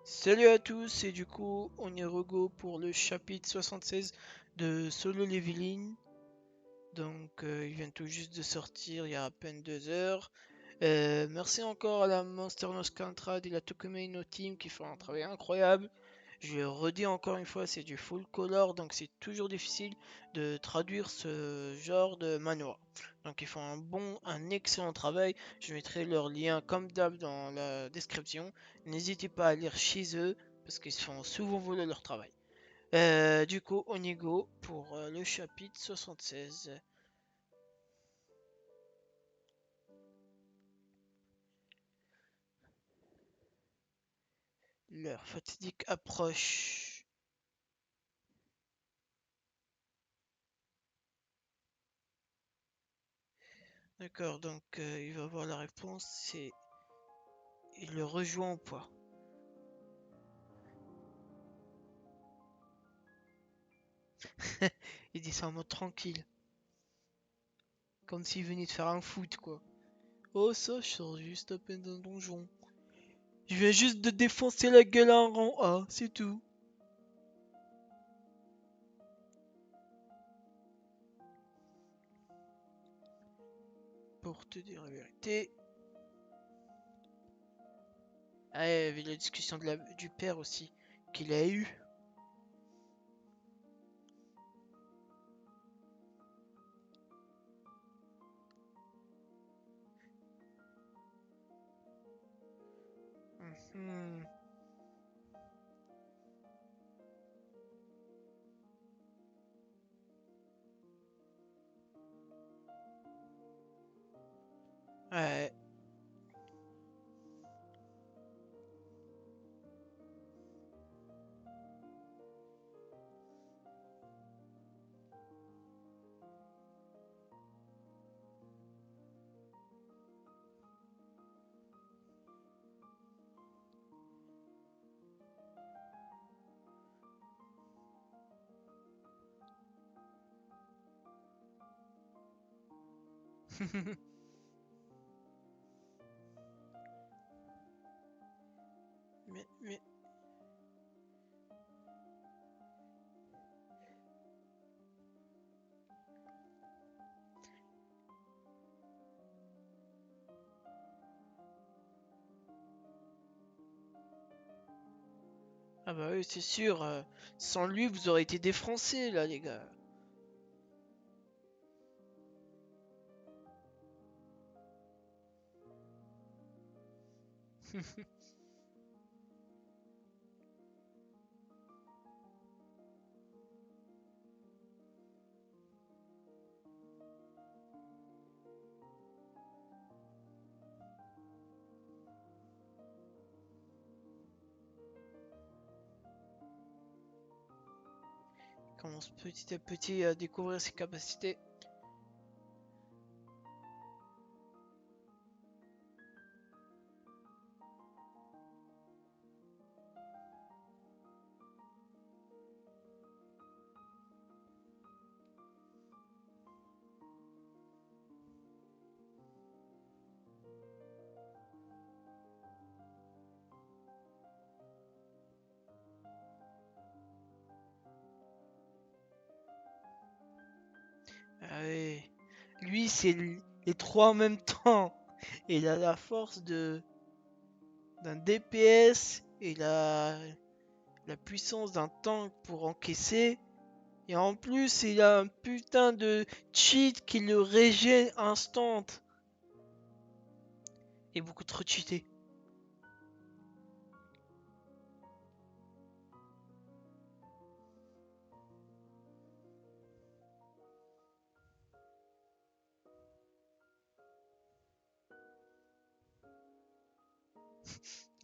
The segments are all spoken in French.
Salut à tous, et du coup on est rego pour le chapitre 76 de Solo Leveling. Donc il vient tout juste de sortir il y a à peine 2 heures. Merci encore à la Monster Nostrantrad et la Tokumeino Team qui font un travail incroyable. Je le redis encore une fois, c'est du full color, donc c'est toujours difficile de traduire ce genre de manhwa. Donc ils font un excellent travail. Je mettrai leur lien comme d'hab dans la description. N'hésitez pas à lire chez eux parce qu'ils se font souvent voler leur travail. Du coup, on y go pour le chapitre 76. L'heure fatidique approche. D'accord, donc il va voir la réponse, c'est il le rejoint ou pas. Il dit ça en mode tranquille, comme s'il venait de faire un foot quoi. Oh ça, je sors juste à peine d'un donjon. Je viens juste de défoncer la gueule à un rang A, c'est tout. Pour te dire la vérité. Ah, il y avait la discussion du père aussi, qu'il a eu. Mhm. Ouais. mais... Ah bah oui, c'est sûr. Sans lui, vous aurez été défoncés là, les gars. Il commence petit à petit à découvrir ses capacités. Ah oui. Lui, c'est les trois en même temps. Et il a la force de d'un DPS et la puissance d'un tank pour encaisser. Et en plus, il a un putain de cheat qui le régène instant. Et beaucoup trop cheaté.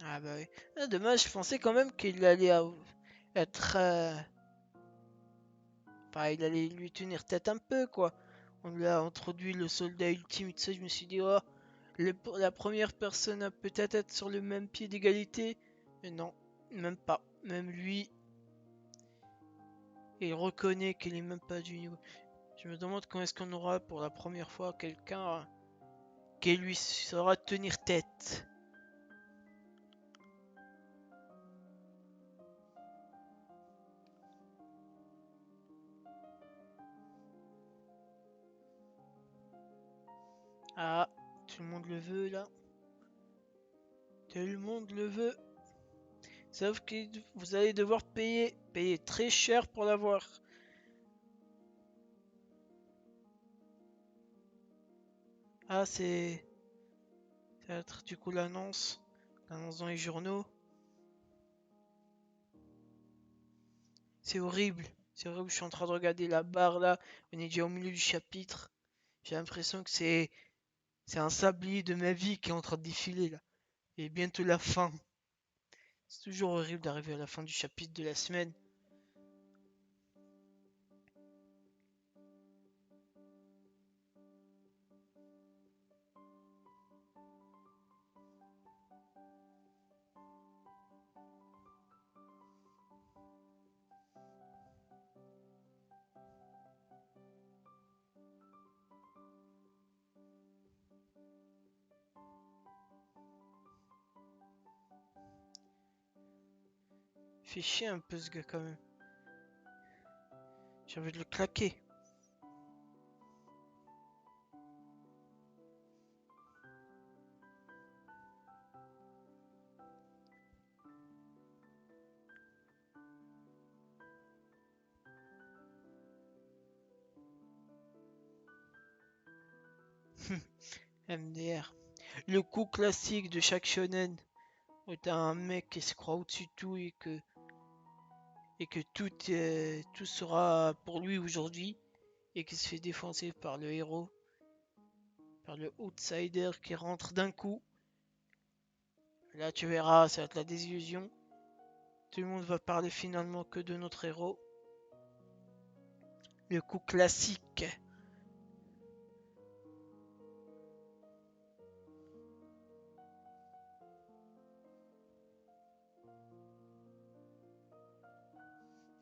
Ah bah oui. Ah, dommage, je pensais quand même qu'il allait être... Enfin, il allait lui tenir tête un peu, quoi. On lui a introduit le soldat ultime et tout ça, je me suis dit, oh, la première personne à peut-être être sur le même pied d'égalité. Mais non, même pas. Même lui, il reconnaît qu'il est même pas du niveau. Je me demande quand est-ce qu'on aura pour la première fois quelqu'un qui lui saura tenir tête. Ah, tout le monde le veut là. Tout le monde le veut. Sauf que vous allez devoir payer très cher pour l'avoir. Ah, ça va être du coup l'annonce dans les journaux. C'est horrible, je suis en train de regarder la barre là, on est déjà au milieu du chapitre. J'ai l'impression que c'est un sablier de ma vie qui est en train de défiler là. Et bientôt la fin. C'est toujours horrible d'arriver à la fin du chapitre de la semaine. Fait chier un peu ce gars quand même. J'ai envie de le claquer. MDR. Le coup classique de chaque shonen. Où t'as un mec qui se croit au-dessus de tout et que tout sera pour lui aujourd'hui. Et qui se fait défoncer par le héros. Par le outsider qui rentre d'un coup. Là tu verras, ça va être la désillusion. Tout le monde va parler finalement que de notre héros. Le coup classique.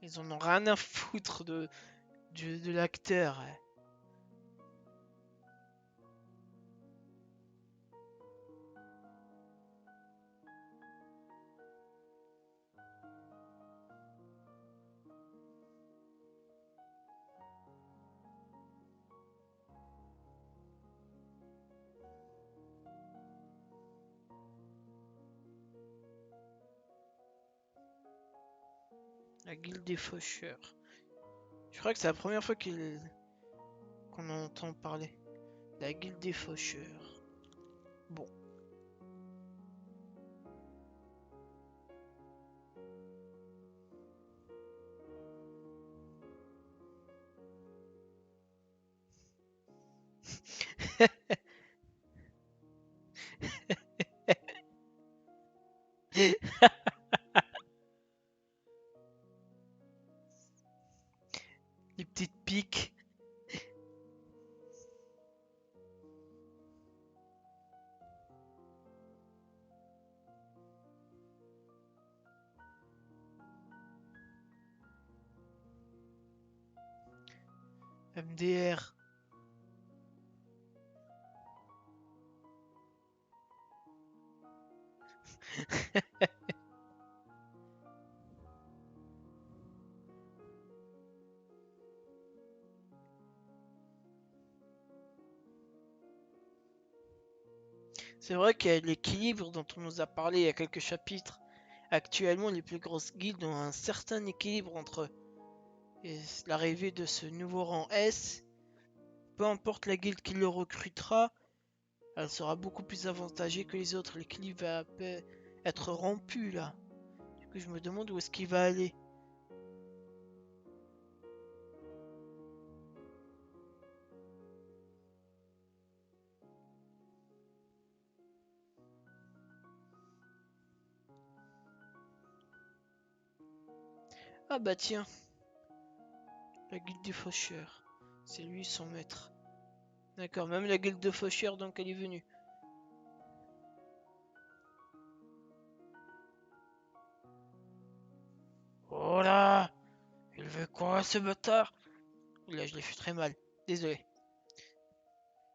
Ils en ont rien à foutre de l'acteur. La guilde des faucheurs. Je crois que c'est la première fois qu'on en entend parler. La guilde des faucheurs. Bon. Les petites piques. MDR. C'est vrai qu'il y a l'équilibre dont on nous a parlé il y a quelques chapitres. Actuellement, les plus grosses guildes ont un certain équilibre entre eux. Et l'arrivée de ce nouveau rang S, peu importe la guilde qui le recrutera, elle sera beaucoup plus avantagée que les autres. L'équilibre va être rompu là. Du coup, je me demande où est-ce qu'il va aller. Ah bah tiens, la guilde des faucheurs. C'est lui son maître. D'accord, même la guilde de faucheurs donc elle est venue. Oh là, il veut quoi ce bâtard? Là je l'ai fait très mal. Désolé.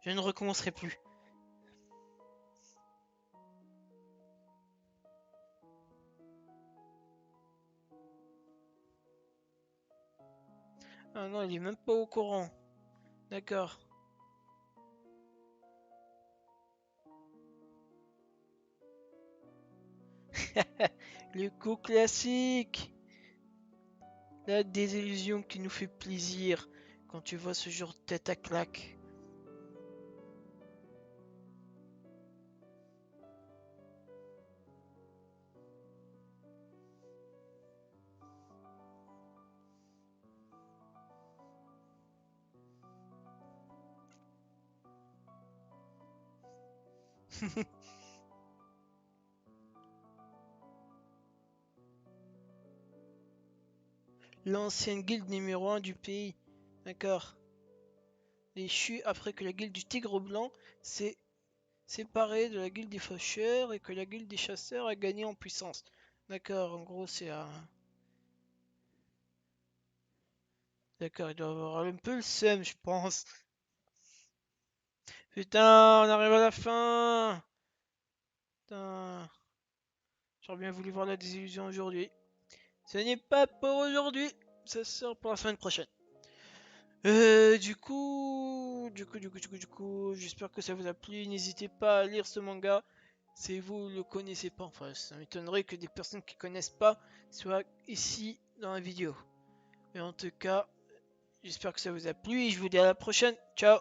Je ne recommencerai plus. Ah non, il est même pas au courant. D'accord. Le coup classique. La désillusion qui nous fait plaisir quand tu vois ce genre de tête à claque. L'ancienne guilde numéro 1 du pays. D'accord. Déchu après que la guilde du Tigre Blanc s'est séparée de la guilde des Faucheurs et que la guilde des Chasseurs a gagné en puissance. D'accord, en gros c'est un... D'accord, il doit avoir un peu le seum, je pense. Putain, on arrive à la fin. Putain, j'aurais bien voulu voir la désillusion aujourd'hui. Ce n'est pas pour aujourd'hui. Ça sort pour la semaine prochaine. J'espère que ça vous a plu. N'hésitez pas à lire ce manga. Si vous le connaissez pas, enfin, ça m'étonnerait que des personnes qui connaissent pas soient ici dans la vidéo. Mais en tout cas, j'espère que ça vous a plu et je vous dis à la prochaine. Ciao!